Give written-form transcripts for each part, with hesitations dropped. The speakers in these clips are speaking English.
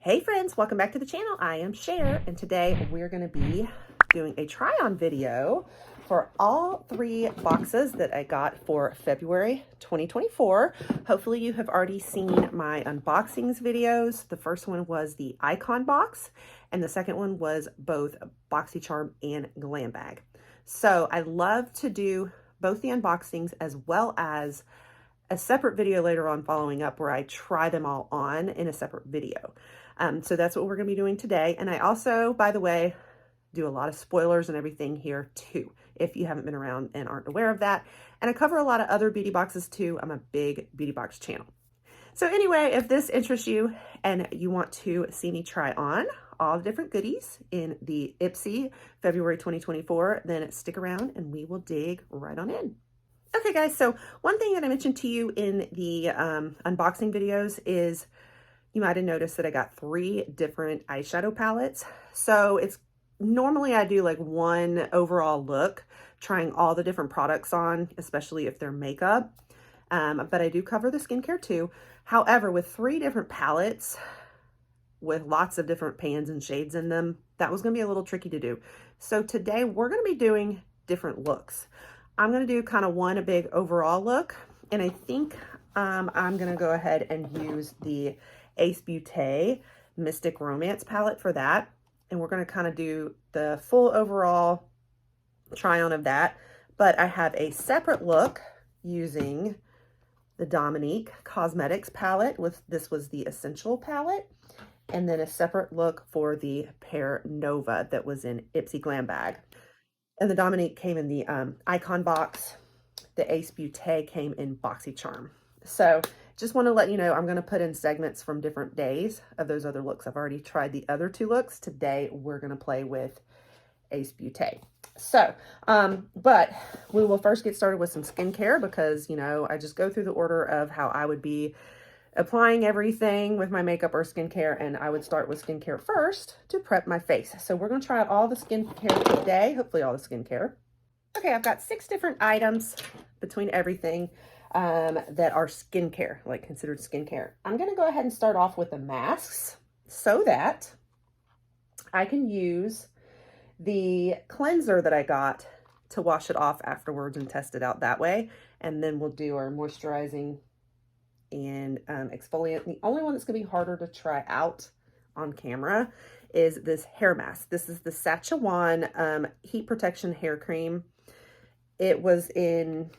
Hey friends, welcome back to the channel. I am Cher, and today we're going to be doing a try-on video for all 3 boxes that I got for February 2024. Hopefully you have already seen my unboxings videos. The first one was the Icon box, and the second one was both BoxyCharm and Glam Bag. So I love to do both the unboxings as well as a separate video later on following up where I try them all on in a separate video. So that's what we're going to be doing today. And I also, by the way, do a lot of spoilers and everything here too, if you haven't been around and aren't aware of that. And I cover a lot of other beauty boxes too. I'm a big beauty box channel. So anyway, if this interests you and you want to see me try on all the different goodies in the Ipsy February 2024, then stick around and we will dig right on in. Okay guys, so one thing that I mentioned to you in the unboxing videos is you might have noticed that I got 3 different eyeshadow palettes. So it's normally I do like one overall look, trying all the different products on, especially if they're makeup. But I do cover the skincare too. However, with 3 different palettes with lots of different pans and shades in them, that was going to be a little tricky to do. So today we're going to be doing different looks. I'm going to do kind of a big overall look, and I think I'm going to go ahead and use the Beaute Mystic Romance palette for that. And we're going to kind of do the full overall try on of that. But I have a separate look using the Dominique Cosmetics palette. This was the Essential palette. And then a separate look for the Pear Nova that was in Ipsy Glam Bag. And the Dominique came in the Icon box. The Ace Beaute came in BoxyCharm. So just want to let you know, I'm going to put in segments from different days of those other looks. I've already tried the other 2 looks. Today, we're going to play with Ace Beaute. So, but we will first get started with some skincare because, you know, I just go through the order of how I would be applying everything with my makeup or skincare, and I would start with skincare first to prep my face. So we're going to try out all the skincare today, hopefully all the skincare. Okay, I've got 6 different items between everything that are skincare, like considered skincare. I'm going to go ahead and start off with the masks so that I can use the cleanser that I got to wash it off afterwards and test it out that way. And then we'll do our moisturizing and exfoliant. The only one that's going to be harder to try out on camera is this hair mask. This is the Sachajuan Heat Protection Hair Cream. It was in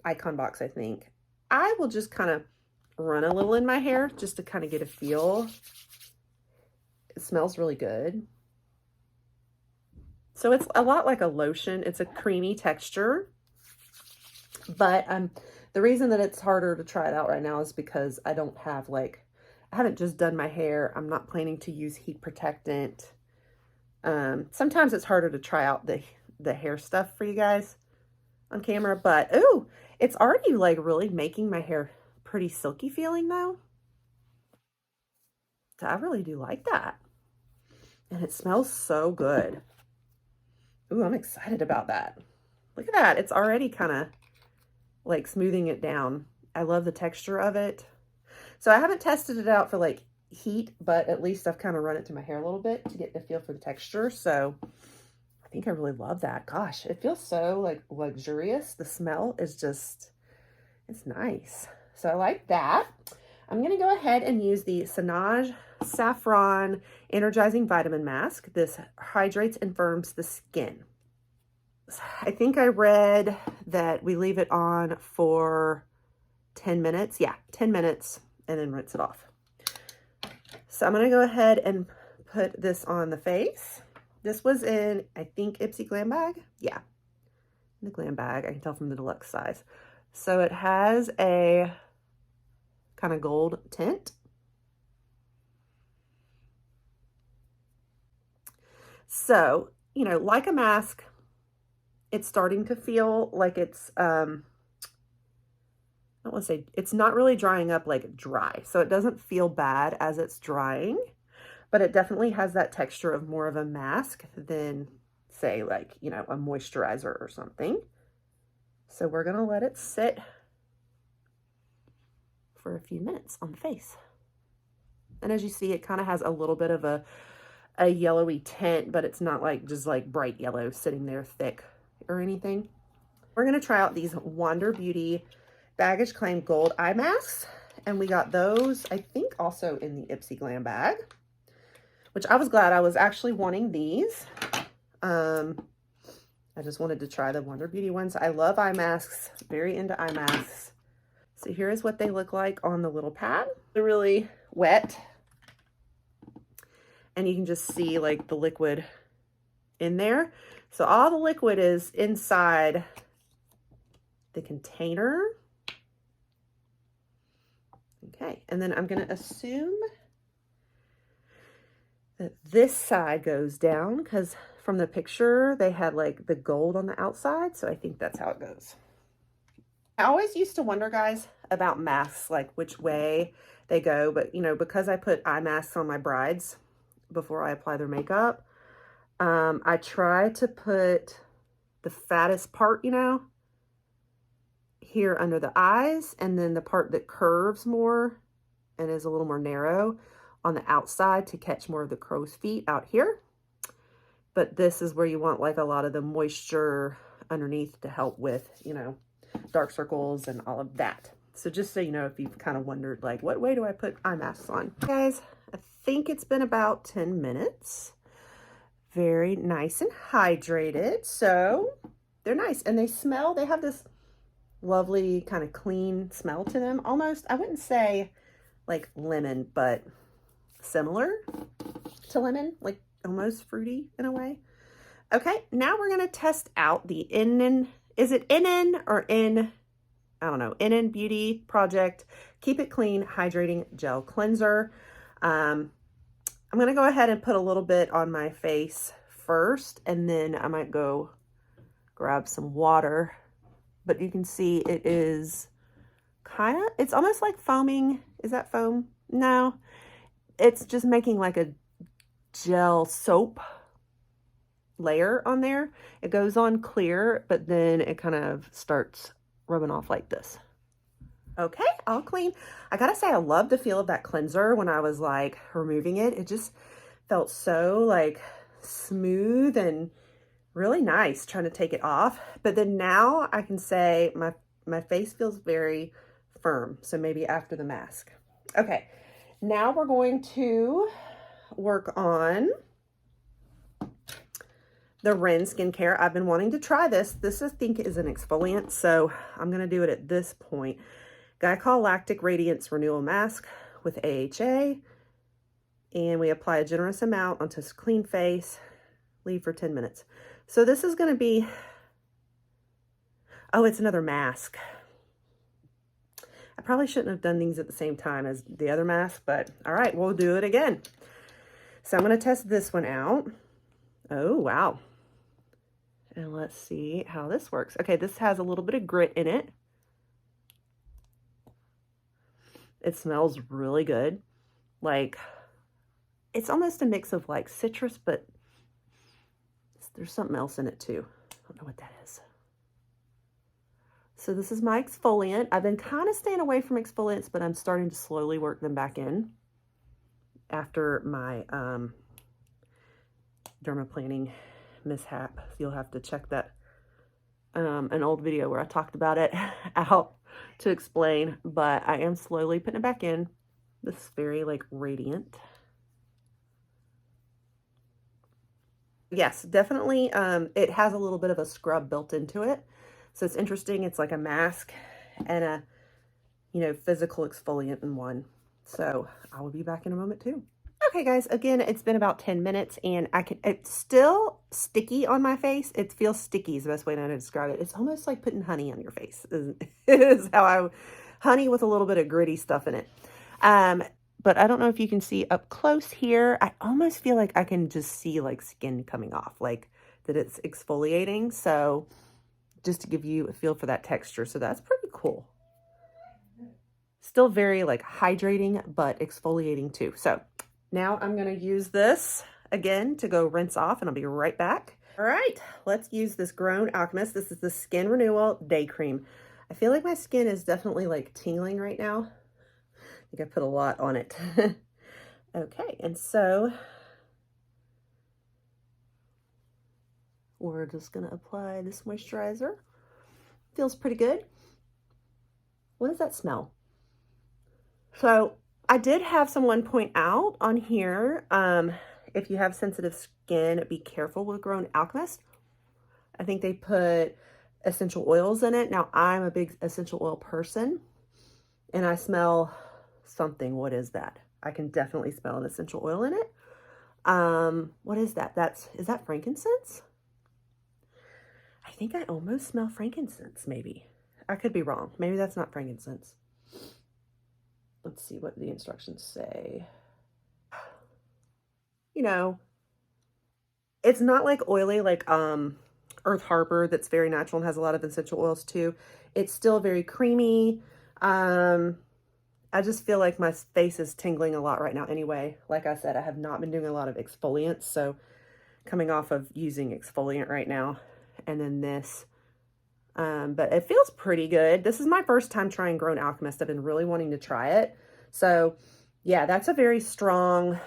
Icon box, I think. I will just kind of run a little in my hair just to kind of get a feel. It smells really good. So it's a lot like a lotion. It's a creamy texture, but the reason that it's harder to try it out right now is because I don't have I haven't just done my hair. I'm not planning to use heat protectant. Sometimes it's harder to try out the hair stuff for you guys on camera, but ooh, it's already like really making my hair pretty silky feeling though. So I really do like that. And it smells so good. Ooh, I'm excited about that. Look at that. It's already kind of like smoothing it down. I love the texture of it. So I haven't tested it out for like heat, but at least I've kind of run it through my hair a little bit to get the feel for the texture. So I think I really love that. Gosh, it feels so like luxurious. The smell is just, it's nice. So I like that. I'm going to go ahead and use the Sanage Saffron Energizing Vitamin Mask. This hydrates and firms the skin. I think I read that we leave it on for 10 minutes. Yeah, 10 minutes and then rinse it off. So I'm going to go ahead and put this on the face. This was in, I think, Ipsy Glam Bag. Yeah, the Glam Bag. I can tell from the deluxe size. So it has a kind of gold tint. So, you know, like a mask, it's starting to feel like it's, I don't want to say, it's not really drying up like dry. So it doesn't feel bad as it's drying, but it definitely has that texture of more of a mask than say like, you know, a moisturizer or something. So we're going to let it sit for a few minutes on the face. And as you see, it kind of has a little bit of a yellowy tint, but it's not like just like bright yellow sitting there thick or anything. We're going to try out these Wander Beauty Baggage Claim Gold Eye Masks. And we got those, I think, also in the Ipsy Glam bag, which I was glad. I was actually wanting these. I just wanted to try the Wander Beauty ones. I love eye masks, very into eye masks. So here is what they look like on the little pad. They're really wet. And you can just see like the liquid in there. So all the liquid is inside the container. Okay, and then I'm going to assume that this side goes down because from the picture they had like the gold on the outside, so I think that's how it goes. I always used to wonder, guys, about masks, like which way they go, but you know, because I put eye masks on my brides before I apply their makeup, I try to put the fattest part, you know, here under the eyes, and then the part that curves more and is a little more narrow on the outside to catch more of the crow's feet out here. But this is where you want like a lot of the moisture underneath to help with, you know, dark circles and all of that. So just so you know, if you've kind of wondered like, what way do I put eye masks on? Guys, I think it's been about 10 minutes. Very nice and hydrated. So they're nice and they smell, they have this lovely kind of clean smell to them. Almost, I wouldn't say like lemon, but similar to lemon, like almost fruity in a way. Okay, now we're going to test out the is it NN or N? I don't know, NN Beauty Project Keep It Clean Hydrating Gel Cleanser. I'm going to go ahead and put a little bit on my face first, and then I might go grab some water. But you can see it is kind of, it's almost like foaming. Is that foam? No, it's just making like a gel soap layer on there. It goes on clear, but then it kind of starts rubbing off like this. Okay, all clean. I gotta say, I love the feel of that cleanser when I was like removing it. It just felt so like smooth and really nice trying to take it off. But then now I can say my face feels very firm. So maybe after the mask. Okay, now we're going to work on the Ren skincare. I've been wanting to try this. This I think is an exfoliant, so I'm going to do it at this point. Glycol Lactic Radiance Renewal Mask with AHA. And we apply a generous amount onto a clean face. Leave for 10 minutes. So this is going to be, oh, it's another mask. I probably shouldn't have done these at the same time as the other mask, but all right, we'll do it again. So I'm going to test this one out. Oh, wow. And let's see how this works. Okay, this has a little bit of grit in it. It smells really good. Like, it's almost a mix of like citrus, but there's something else in it too. I don't know what that is. So this is my exfoliant. I've been kind of staying away from exfoliants, but I'm starting to slowly work them back in after my dermaplaning mishap. You'll have to check that an old video where I talked about it out to explain, but I am slowly putting it back in. This is very like radiant. Yes, definitely. It has a little bit of a scrub built into it. So it's interesting. It's like a mask and a, you know, physical exfoliant in one. So I will be back in a moment too. Okay, guys, again, it's been about 10 minutes and it's still sticky on my face. It feels sticky is the best way to describe it. It's almost like putting honey on your face. Is how honey with a little bit of gritty stuff in it. But I don't know if you can see up close here. I almost feel like I can just see like skin coming off, like that it's exfoliating. So just to give you a feel for that texture. So that's pretty cool. Still very like hydrating, but exfoliating too. So now I'm going to use this again to go rinse off and I'll be right back. All right, let's use this Grown Alchemist. This is the Skin Renewal Day Cream. I feel like my skin is definitely like tingling right now. I think I put a lot on it. Okay, and so we're just gonna apply this moisturizer. Feels pretty good. What does that smell? So I did have someone point out on here, if you have sensitive skin, be careful with Grown Alchemist. I think they put essential oils in it. Now, I'm a big essential oil person, and I smell something. What is that? I can definitely smell an essential oil in it. What is that? Is that frankincense? I think I almost smell frankincense, maybe. I could be wrong. Maybe that's not frankincense. Let's see what the instructions say. You know, it's not like oily like Earth Harbor that's very natural and has a lot of essential oils too. It's still very creamy. I just feel like my face is tingling a lot right now anyway. Like I said, I have not been doing a lot of exfoliants, so coming off of using exfoliant right now. And then this, but it feels pretty good. This is my first time trying Grown Alchemist. I've been really wanting to try it. So yeah, that's a very strong, I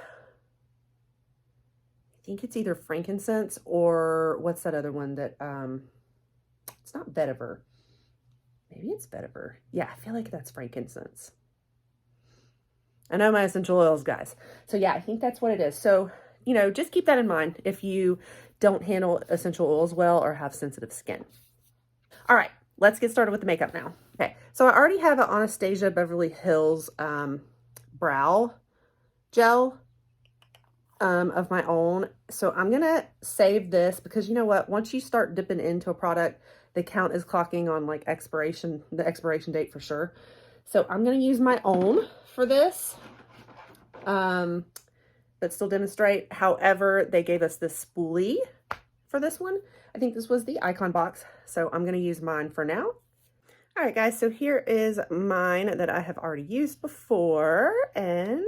think it's either frankincense or what's that other one that, it's not vetiver. Maybe it's vetiver. Yeah, I feel like that's frankincense. I know my essential oils, guys. So yeah, I think that's what it is. So, you know, just keep that in mind if you don't handle essential oils well or have sensitive skin. All right, let's get started with the makeup now. Okay, so I already have an Anastasia Beverly Hills brow gel of my own. So I'm gonna save this because you know what? Once you start dipping into a product, the count is clocking on like the expiration date for sure. So I'm gonna use my own for this, but still demonstrate. However, they gave us this spoolie for this one. I think this was the Icon box, so I'm gonna use mine for now. All right, guys, so here is mine that I have already used before, and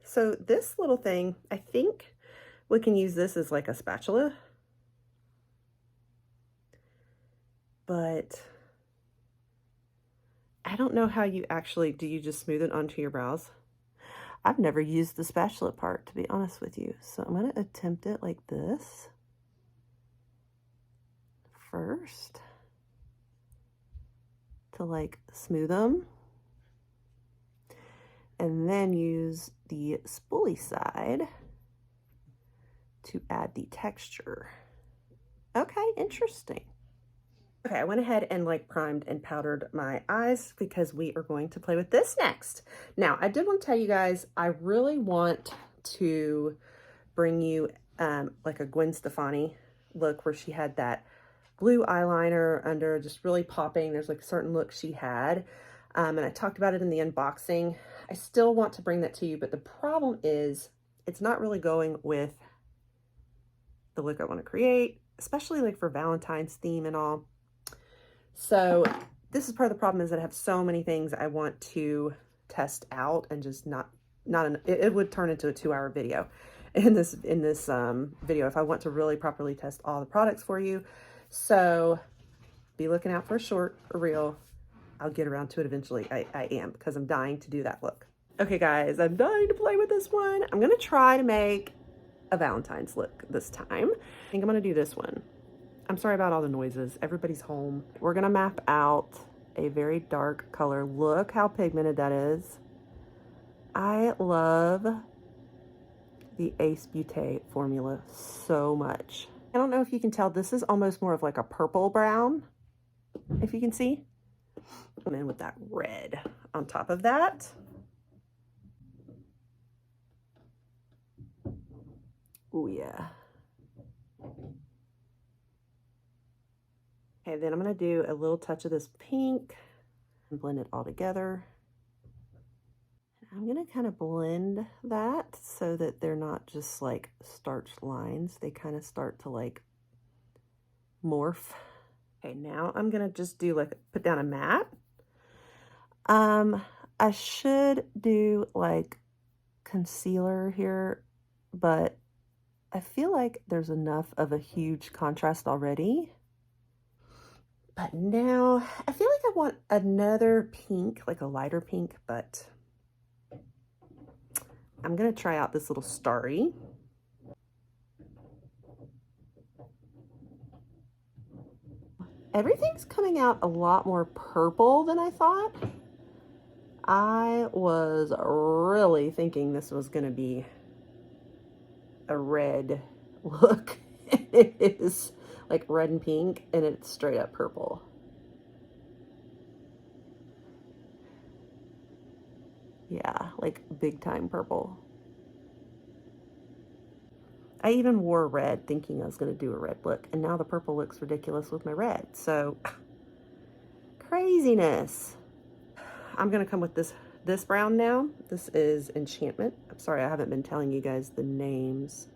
so this little thing, I think we can use this as like a spatula, but I don't know how you actually, do you just smooth it onto your brows? I've never used the spatula part, to be honest with you. So I'm going to attempt it like this first to like smooth them, and then use the spoolie side to add the texture. Okay, interesting. Okay, I went ahead and like primed and powdered my eyes because we are going to play with this next. Now, I did want to tell you guys, I really want to bring you like a Gwen Stefani look where she had that blue eyeliner under, just really popping. There's like a certain look she had. And I talked about it in the unboxing. I still want to bring that to you, but the problem is it's not really going with the look I want to create, especially like for Valentine's theme and all. So this is part of the problem, is that I have so many things I want to test out and just it would turn into a 2-hour video in this video if I want to really properly test all the products for you. So be looking out for a short, a reel. I'll get around to it eventually. I am, because I'm dying to do that look. Okay, guys, I'm dying to play with this one. I'm gonna try to make a Valentine's look this time. I think I'm gonna do this one. I'm sorry about all the noises. Everybody's home. We're gonna map out a very dark color. Look how pigmented that is. I love the Ace Beaute formula so much. I don't know if you can tell, this is almost more of like a purple brown, if you can see. And then with that red on top of that. Oh yeah. Okay, then I'm gonna do a little touch of this pink and blend it all together. I'm gonna kind of blend that so that they're not just like starched lines. They kind of start to like morph. Okay, now I'm gonna just do like, put down a matte. I should do like concealer here, but I feel like there's enough of a huge contrast already. But now I feel like I want another pink, like a lighter pink, but I'm gonna try out this little starry. Everything's coming out a lot more purple than I thought. I was really thinking this was gonna be a red look. It is like red and pink, and it's straight up purple. Yeah, like big time purple. I even wore red thinking I was going to do a red look, and now the purple looks ridiculous with my red. So craziness. I'm going to come with this brown now. This is Enchantment. I'm sorry I haven't been telling you guys the names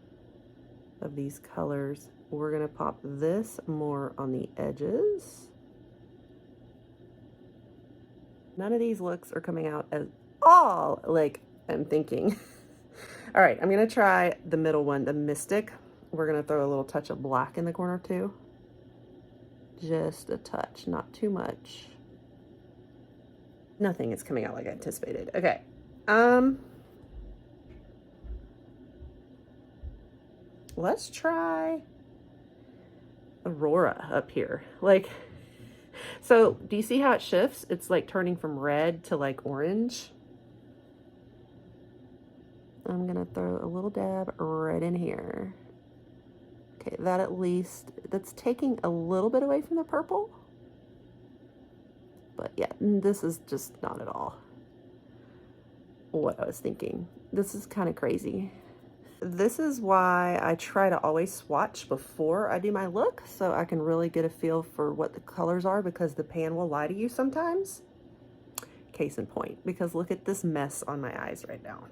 of these colors. We're going to pop this more on the edges. None of these looks are coming out at all like I'm thinking. All right, I'm gonna try the middle one, the Mystic. We're gonna throw a little touch of black in the corner too. Just a touch, not too much. Nothing is coming out like I anticipated. Okay, let's try Aurora up here. Like, so do you see how it shifts? It's like turning from red to like orange. I'm gonna throw a little dab right in here. Okay, that at least, that's taking a little bit away from the purple. But yeah, this is just not at all what I was thinking. This is kind of crazy. This is why I try to always swatch before I do my look, so I can really get a feel for what the colors are, because the pan will lie to you sometimes. Case in point, because look at this mess on my eyes right now.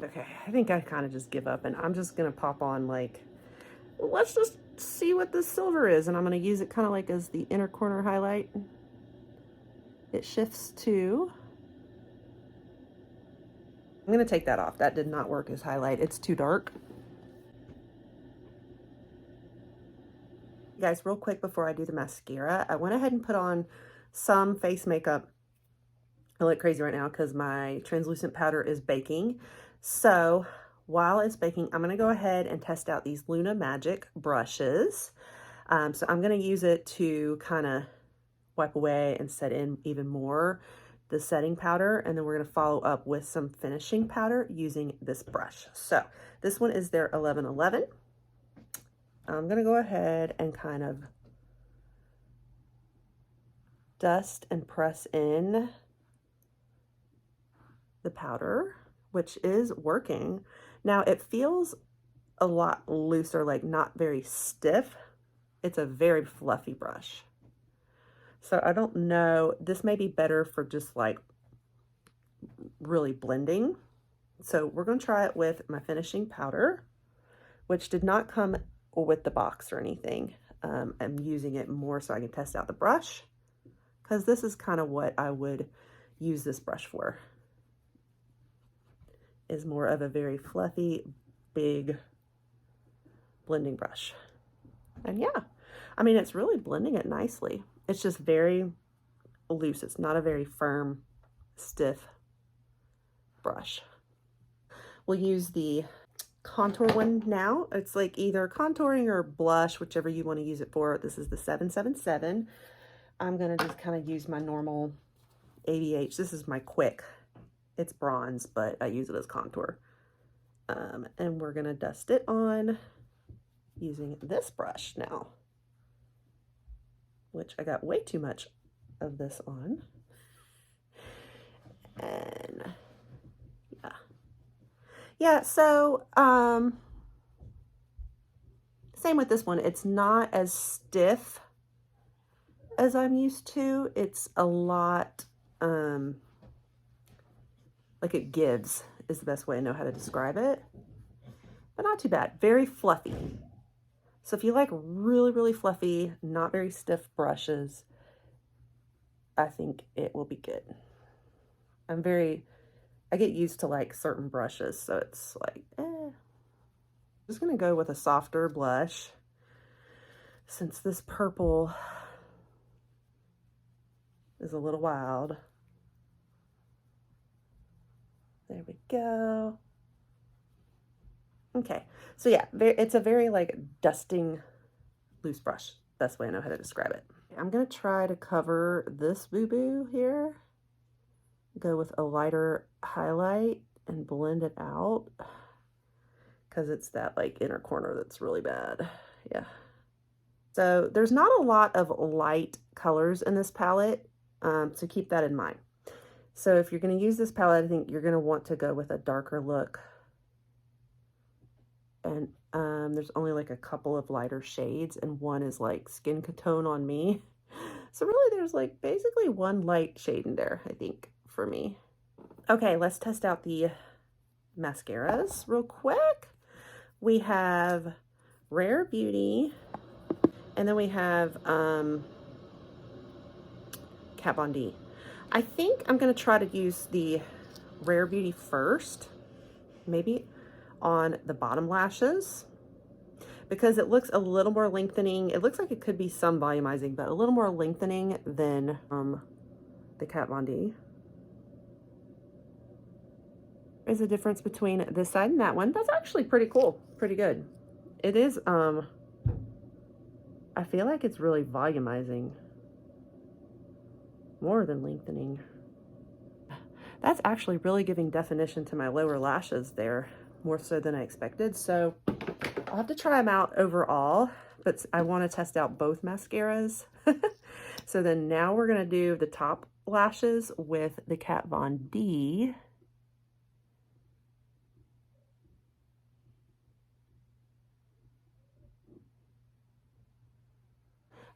Okay, I think I kind of just give up, and I'm just gonna pop on like, let's just see what this silver is, and I'm gonna use it kind of like as the inner corner highlight. It shifts to, I'm gonna take that off. That did not work as highlight. It's too dark. You guys, real quick before I do the mascara, I went ahead and put on some face makeup. I look crazy right now because my translucent powder is baking. So while it's baking, I'm going to go ahead and test out these Luna Magic brushes. So I'm going to use it to kind of wipe away and set in even more the setting powder. And then we're going to follow up with some finishing powder using this brush. So this one is their 1111. I'm going to go ahead and kind of dust and press in the powder, which is working. Now it feels a lot looser, like not very stiff. It's a very fluffy brush. So I don't know, this may be better for just like really blending. So we're going to try it with my finishing powder, which did not come with the box or anything. I'm using it more so I can test out the brush, because this is kind of what I would use this brush for. Is more of a very fluffy, big blending brush. And yeah, I mean, it's really blending it nicely. It's just very loose. It's not a very firm, stiff brush. We'll use the contour one now. It's like either contouring or blush, whichever you want to use it for. This is the 777. I'm going to just kind of use my normal ABH. This is my quick. It's bronze, but I use it as contour. And we're gonna dust it on using this brush now, which I got way too much of this on. And yeah, so same with this one. It's not as stiff as I'm used to. It's a lot like it gives is the best way I know how to describe it, but not too bad. Very fluffy. So if you like really, really fluffy, not very stiff brushes, I think it will be good. I get used to like certain brushes, so it's like, I'm just gonna go with a softer blush since this purple is a little wild. There we go. Okay, so yeah, it's a very like dusting loose brush. Best way I know how to describe it. I'm gonna try to cover this boo-boo here. Go with a lighter highlight and blend it out because it's that like inner corner that's really bad. Yeah. So there's not a lot of light colors in this palette, so keep that in mind. So if you're going to use this palette, I think you're going to want to go with a darker look. And there's only like a couple of lighter shades, and one is like skin tone on me. So really there's like basically one light shade in there, I think, for me. Okay, let's test out the mascaras real quick. We have Rare Beauty, and then we have Kat Von D. I think I'm going to try to use the Rare Beauty first, maybe on the bottom lashes, because it looks a little more lengthening. It looks like it could be some volumizing, but a little more lengthening than the Kat Von D. There's a difference between this side and that one. That's actually pretty cool, pretty good. It is, I feel like it's really volumizing more than lengthening. That's actually really giving definition to my lower lashes there, more so than I expected. So I'll have to try them out overall, but I want to test out both mascaras. So then now we're going to do the top lashes with the Kat Von D.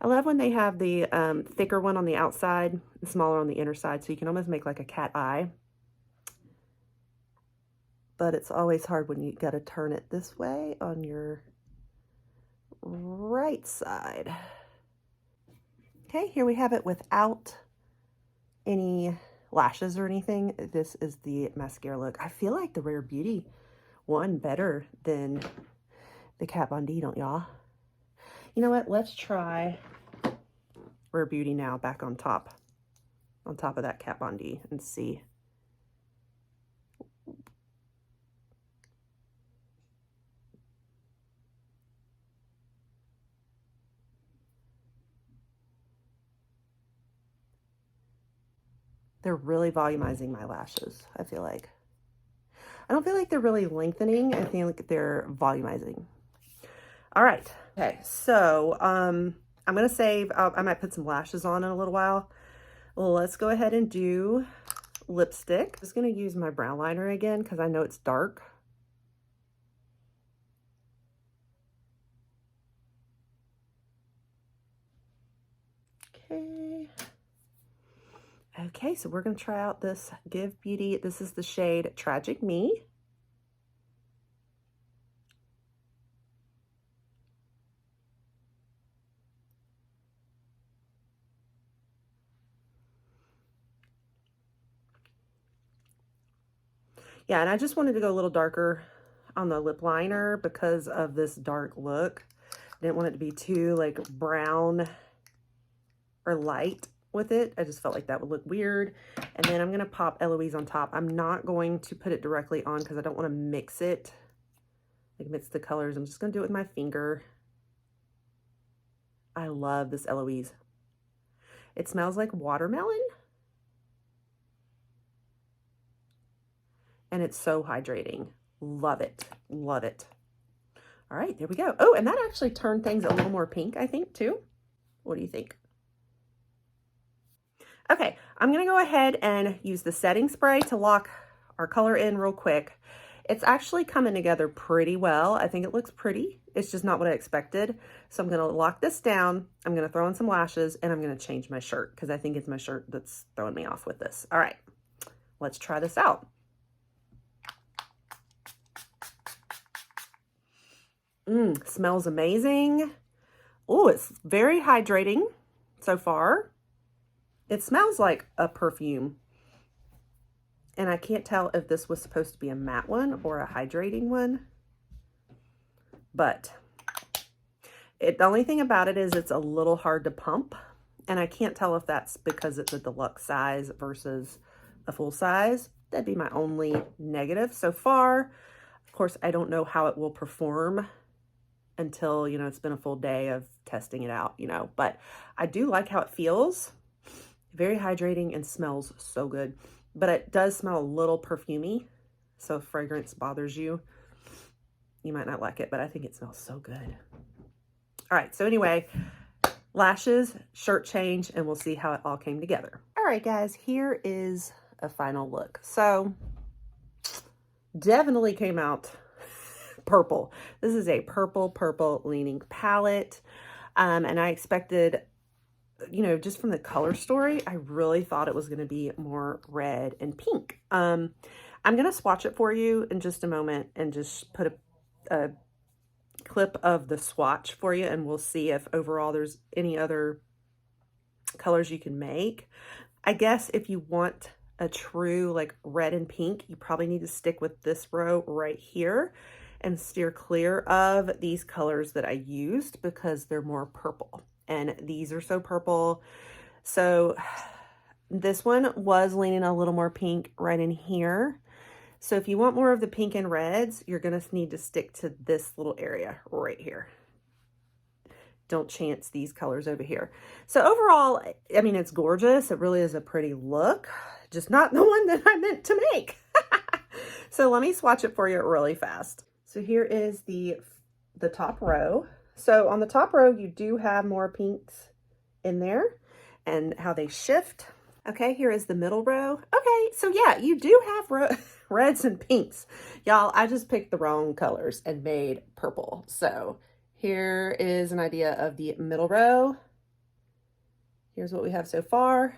I love when they have the thicker one on the outside, the smaller on the inner side, so you can almost make like a cat eye. But it's always hard when you got to turn it this way on your right side. Okay, here we have it without any lashes or anything. This is the mascara look. I feel like the Rare Beauty one better than the Kat Von D, don't y'all? You know what? Let's try Rare Beauty now back on top of that Kat Von D and see. They're really volumizing my lashes, I feel like. I don't feel like they're really lengthening. I feel like they're volumizing. All right. Okay, so I'm going to save, I might put some lashes on in a little while. Well, let's go ahead and do lipstick. I'm just going to use my brow liner again because I know it's dark. Okay. Okay, so we're going to try out this Give Beauty. This is the shade Tragic Me. Yeah, and I just wanted to go a little darker on the lip liner because of this dark look. I didn't want it to be too like brown or light with it. I just felt like that would look weird. And then I'm going to pop Eloise on top. I'm not going to put it directly on because I don't want to mix it, like mix the colors. I'm just going to do it with my finger. I love this Eloise. It smells like watermelon. And it's so hydrating. Love it. Love it. All right, there we go. Oh, and that actually turned things a little more pink, I think, too. What do you think? Okay, I'm going to go ahead and use the setting spray to lock our color in real quick. It's actually coming together pretty well. I think it looks pretty. It's just not what I expected. So I'm going to lock this down. I'm going to throw in some lashes, and I'm going to change my shirt because I think it's my shirt that's throwing me off with this. All right, let's try this out. Smells amazing. Oh, it's very hydrating so far. It smells like a perfume. And I can't tell if this was supposed to be a matte one or a hydrating one. But the only thing about it is it's a little hard to pump. And I can't tell if that's because it's a deluxe size versus a full size. That'd be my only negative so far. Of course, I don't know how it will perform until, you know, it's been a full day of testing it out, you know, but I do like how it feels. Very hydrating and smells so good, but it does smell a little perfumey. So if fragrance bothers you, you might not like it, but I think it smells so good. All right, so anyway, lashes, shirt change, and we'll see how it all came together. All right, guys, here is a final look. So definitely came out purple. This is a purple leaning palette. And I expected, you know, just from the color story, I really thought it was going to be more red and pink. I'm going to swatch it for you in just a moment and just put a clip of the swatch for you, and we'll see if overall there's any other colors you can make. I guess if you want a true like red and pink, you probably need to stick with this row right here and steer clear of these colors that I used because they're more purple, and these are so purple. So this one was leaning a little more pink right in here. So if you want more of the pink and reds, you're going to need to stick to this little area right here. Don't chance these colors over here. So overall, I mean, it's gorgeous. It really is a pretty look, just not the one that I meant to make. So let me swatch it for you really fast. So here is the top row. So on the top row, you do have more pinks in there and how they shift. Okay, here is the middle row. Okay, so yeah, you do have reds and pinks. Y'all, I just picked the wrong colors and made purple. So here is an idea of the middle row. Here's what we have so far.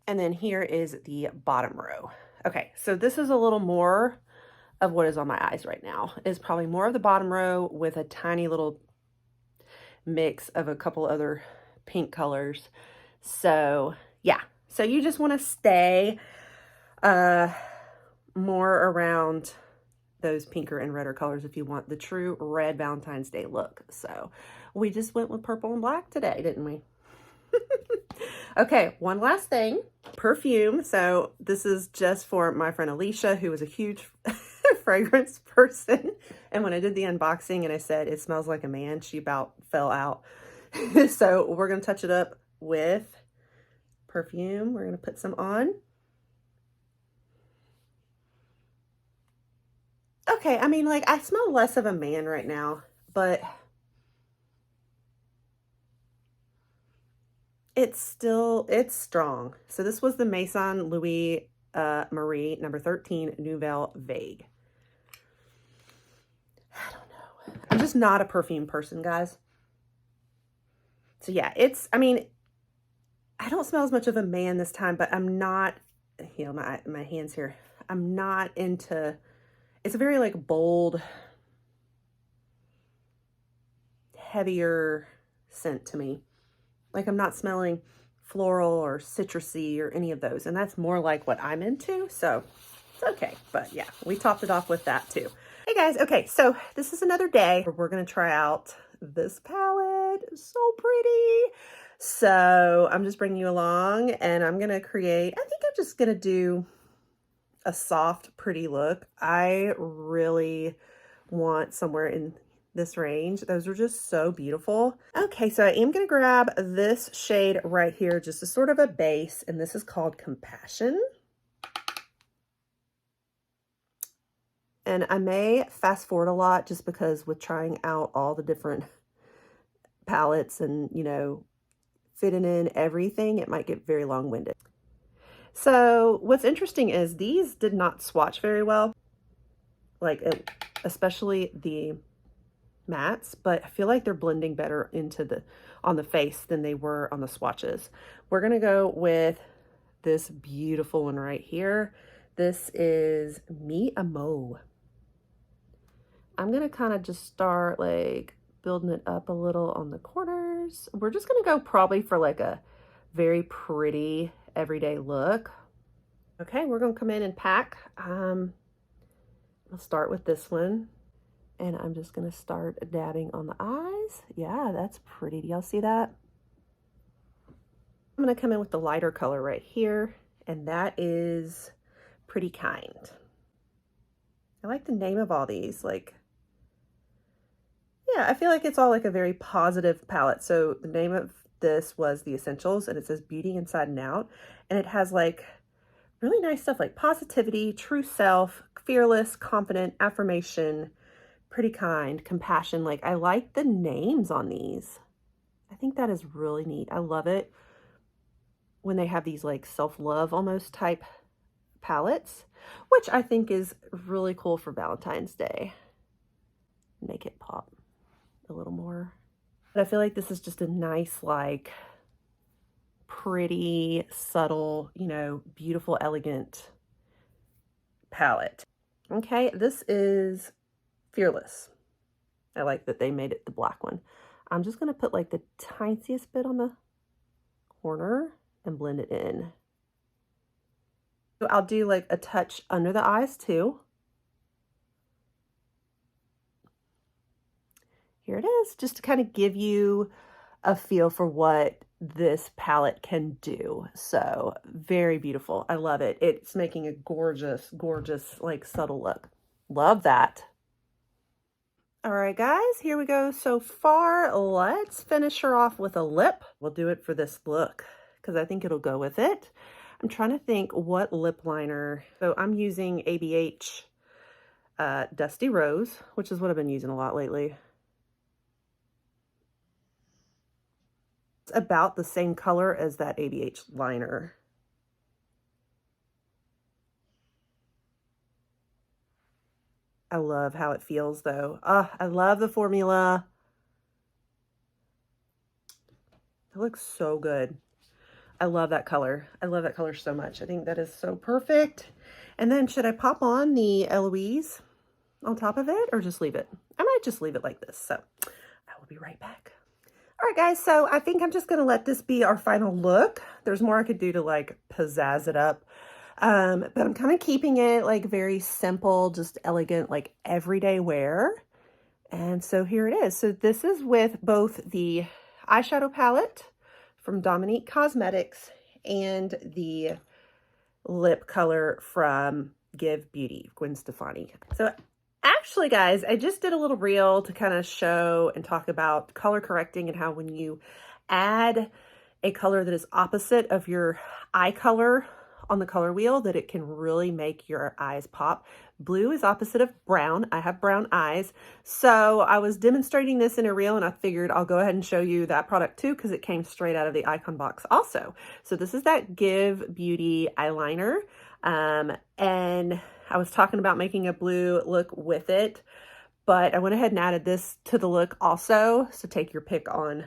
And then here is the bottom row. Okay, so this is a little more of what is on my eyes right now. Is probably more of the bottom row with a tiny little mix of a couple other pink colors. So yeah. So you just want to stay more around those pinker and redder colors if you want the true red Valentine's Day look. So we just went with purple and black today, didn't we? Okay, one last thing, perfume. So this is just for my friend Alicia, who is a huge fragrance person. And when I did the unboxing and I said, it smells like a man, she about fell out. So we're going to touch it up with perfume. We're going to put some on. Okay, I mean, like, I smell less of a man right now, but it's strong. So this was the Maison Louis Marie number 13 Nouvelle Vague. I don't know. I'm just not a perfume person, guys. So yeah, I mean, I don't smell as much of a man this time, but I'm not, you know, my hands here. I'm not into, it's a very like bold, heavier scent to me. Like I'm not smelling floral or citrusy or any of those. And that's more like what I'm into. So it's okay. But yeah, we topped it off with that too. Hey guys. Okay. So this is another day where we're going to try out this palette. It's so pretty. So I'm just bringing you along and I'm going to create, I think I'm just going to do a soft, pretty look. I really want somewhere in this range. Those are just so beautiful. Okay, so I am going to grab this shade right here, just as sort of a base, and this is called Compassion. And I may fast forward a lot just because with trying out all the different palettes and, you know, fitting in everything, it might get very long-winded. So what's interesting is these did not swatch very well, like especially the mattes, but I feel like they're blending better into on the face than they were on the swatches. We're gonna go with this beautiful one right here. This is Mi Amo. I'm gonna kind of just start like building it up a little on the corners. We're just gonna go probably for like a very pretty everyday look. Okay, we're gonna come in and pack. I'll start with this one. And I'm just going to start dabbing on the eyes. Yeah, that's pretty. Do y'all see that? I'm going to come in with the lighter color right here. And that is Pretty Kind. I like the name of all these. Like, yeah, I feel like it's all like a very positive palette. So the name of this was The Essentials, and it says Beauty Inside and Out. And it has like really nice stuff like positivity, true self, fearless, confident, affirmation, pretty kind, compassion. Like, I like the names on these. I think that is really neat. I love it when they have these like self-love almost type palettes, which I think is really cool for Valentine's Day. Make it pop a little more. But I feel like this is just a nice, like, pretty, subtle, you know, beautiful, elegant palette. Okay, this is Fearless. I like that they made it the black one. I'm just going to put like the tiniest bit on the corner and blend it in. So I'll do like a touch under the eyes too. Here it is, just to kind of give you a feel for what this palette can do. So very beautiful. I love it. It's making a gorgeous, gorgeous, like subtle look. Love that. All right, guys, here we go so far. Let's finish her off with a lip. We'll do it for this look because I think it'll go with it. I'm trying to think what lip liner. So I'm using ABH Dusty Rose, which is what I've been using a lot lately. It's about the same color as that ABH liner. I love how it feels though. I love the formula. It looks so good. I love that color. I love that color so much. I think that is so perfect. And then should I pop on the Eloise on top of it or just leave it? I might just leave it like this. So I will be right back. All right, guys. So I think I'm just going to let this be our final look. There's more I could do to like pizzazz it up. But I'm kind of keeping it like very simple, just elegant, like everyday wear. And so here it is. So this is with both the eyeshadow palette from Dominique Cosmetics and the lip color from Give Beauty, Gwen Stefani. So actually, guys, I just did a little reel to kind of show and talk about color correcting and how when you add a color that is opposite of your eye color on the color wheel, that it can really make your eyes pop. Blue is opposite of brown. I have brown eyes. So I was demonstrating this in a reel and I figured I'll go ahead and show you that product too because it came straight out of the Icon box also. So this is that Give Beauty eyeliner. And I was talking about making a blue look with it, but I went ahead and added this to the look also. So take your pick on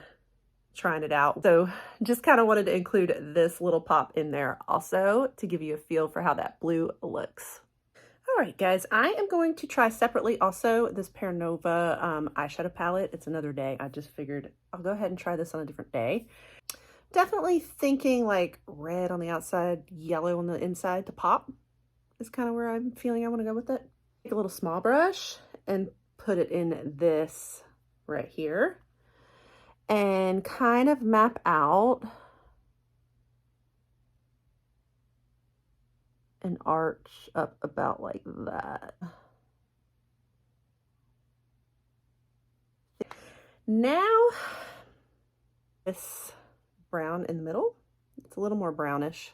trying it out. So just kind of wanted to include this little pop in there also to give you a feel for how that blue looks. All right, guys, I am going to try separately also this Pear Nova eyeshadow palette. It's another day. I just figured I'll go ahead and try this on a different day. Definitely thinking like red on the outside, yellow on the inside to pop is kind of where I'm feeling I want to go with it. Take a little small brush and put it in this right here. And kind of map out an arch up about like that. Now, this brown in the middle, it's a little more brownish,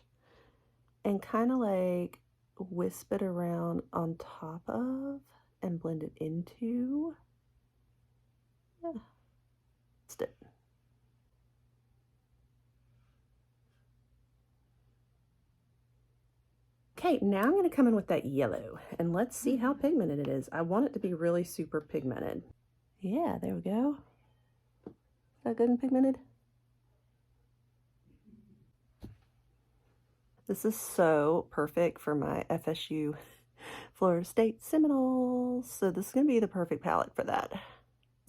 and kind of like wisp it around on top of and blend it into. Yeah. That's it. Okay, now I'm going to come in with that yellow and let's see how pigmented it is. I want it to be really super pigmented. Yeah, there we go. Is that good and pigmented? This is so perfect for my FSU Florida State Seminoles. So this is going to be the perfect palette for that.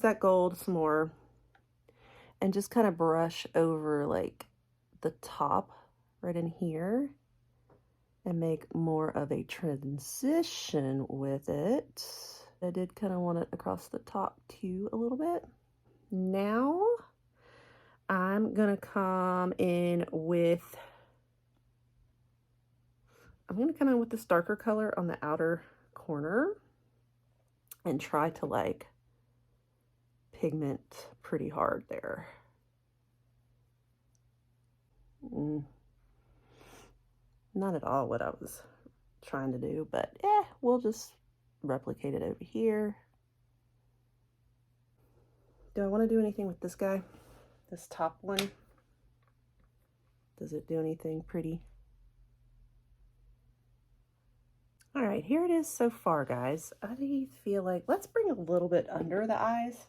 That gold some more and just kind of brush over like the top right in here and make more of a transition with it. I did kind of want it across the top too a little bit. Now I'm gonna come in with I'm going to come in with this darker color on the outer corner and try to like pigment pretty hard there. Not at all what I was trying to do, but yeah, we'll just replicate it over here. Do I want to do anything with this guy? This top one? Does it do anything pretty? All right, here it is so far, guys. I feel like, let's bring a little bit under the eyes.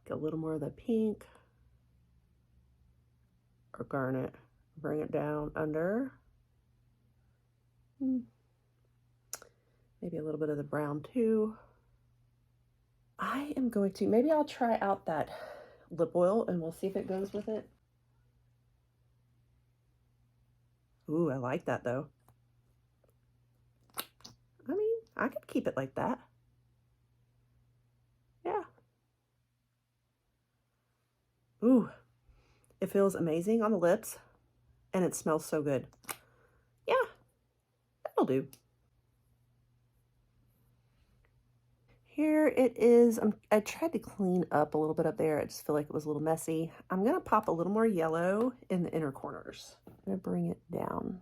Get a little more of the pink or garnet. Bring it down under. Maybe a little bit of the brown too. I am going to, maybe I'll try out that lip oil and we'll see if it goes with it. Ooh, I like that though. I mean, I could keep it like that. Yeah. Ooh, it feels amazing on the lips and it smells so good. Yeah, that'll do. Here it is. I tried to clean up a little bit up there. I just feel like it was a little messy. I'm going to pop a little more yellow in the inner corners. I'm going to bring it down.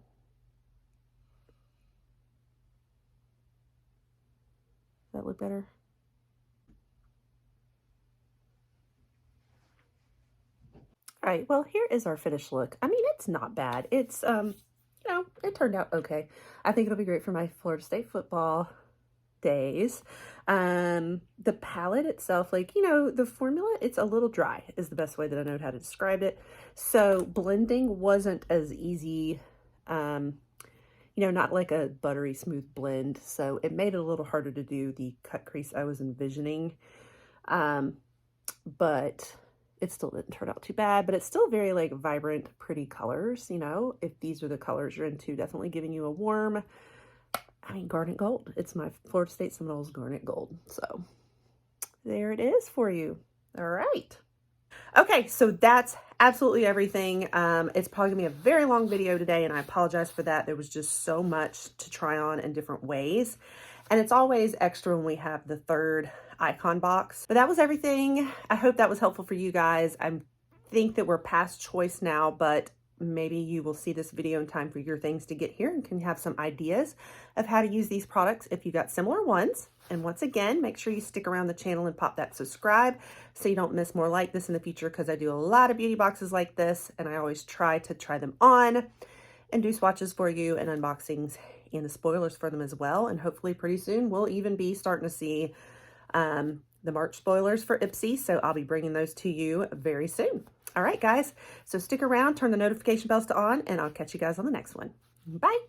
Does that look better? All right, well, here is our finished look. I mean, it's not bad. It's, you know, it turned out okay. I think it'll be great for my Florida State football days. The palette itself, like, you know, the formula, it's a little dry is the best way that I know how to describe it. So blending wasn't as easy, you know, not like a buttery smooth blend. So it made it a little harder to do the cut crease I was envisioning. But it still didn't turn out too bad, but it's still very like vibrant, pretty colors, you know, if these are the colors you're into, definitely giving you a warm, I mean, garnet gold. It's my Florida State Seminoles garnet gold. So there it is for you. All right. Okay, so that's absolutely everything. It's probably gonna be a very long video today, and I apologize for that. There was just so much to try on in different ways. And it's always extra when we have the third icon box. But that was everything. I hope that was helpful for you guys. I think that we're past choice now, but maybe you will see this video in time for your things to get here and can have some ideas of how to use these products if you got similar ones. And once again, make sure you stick around the channel and pop that subscribe so you don't miss more like this in the future, because I do a lot of beauty boxes like this and I always try to try them on and do swatches for you and unboxings and the spoilers for them as well. And hopefully pretty soon we'll even be starting to see the March spoilers for Ipsy. So I'll be bringing those to you very soon. All right, guys. So stick around, turn the notification bells to on, and I'll catch you guys on the next one. Bye.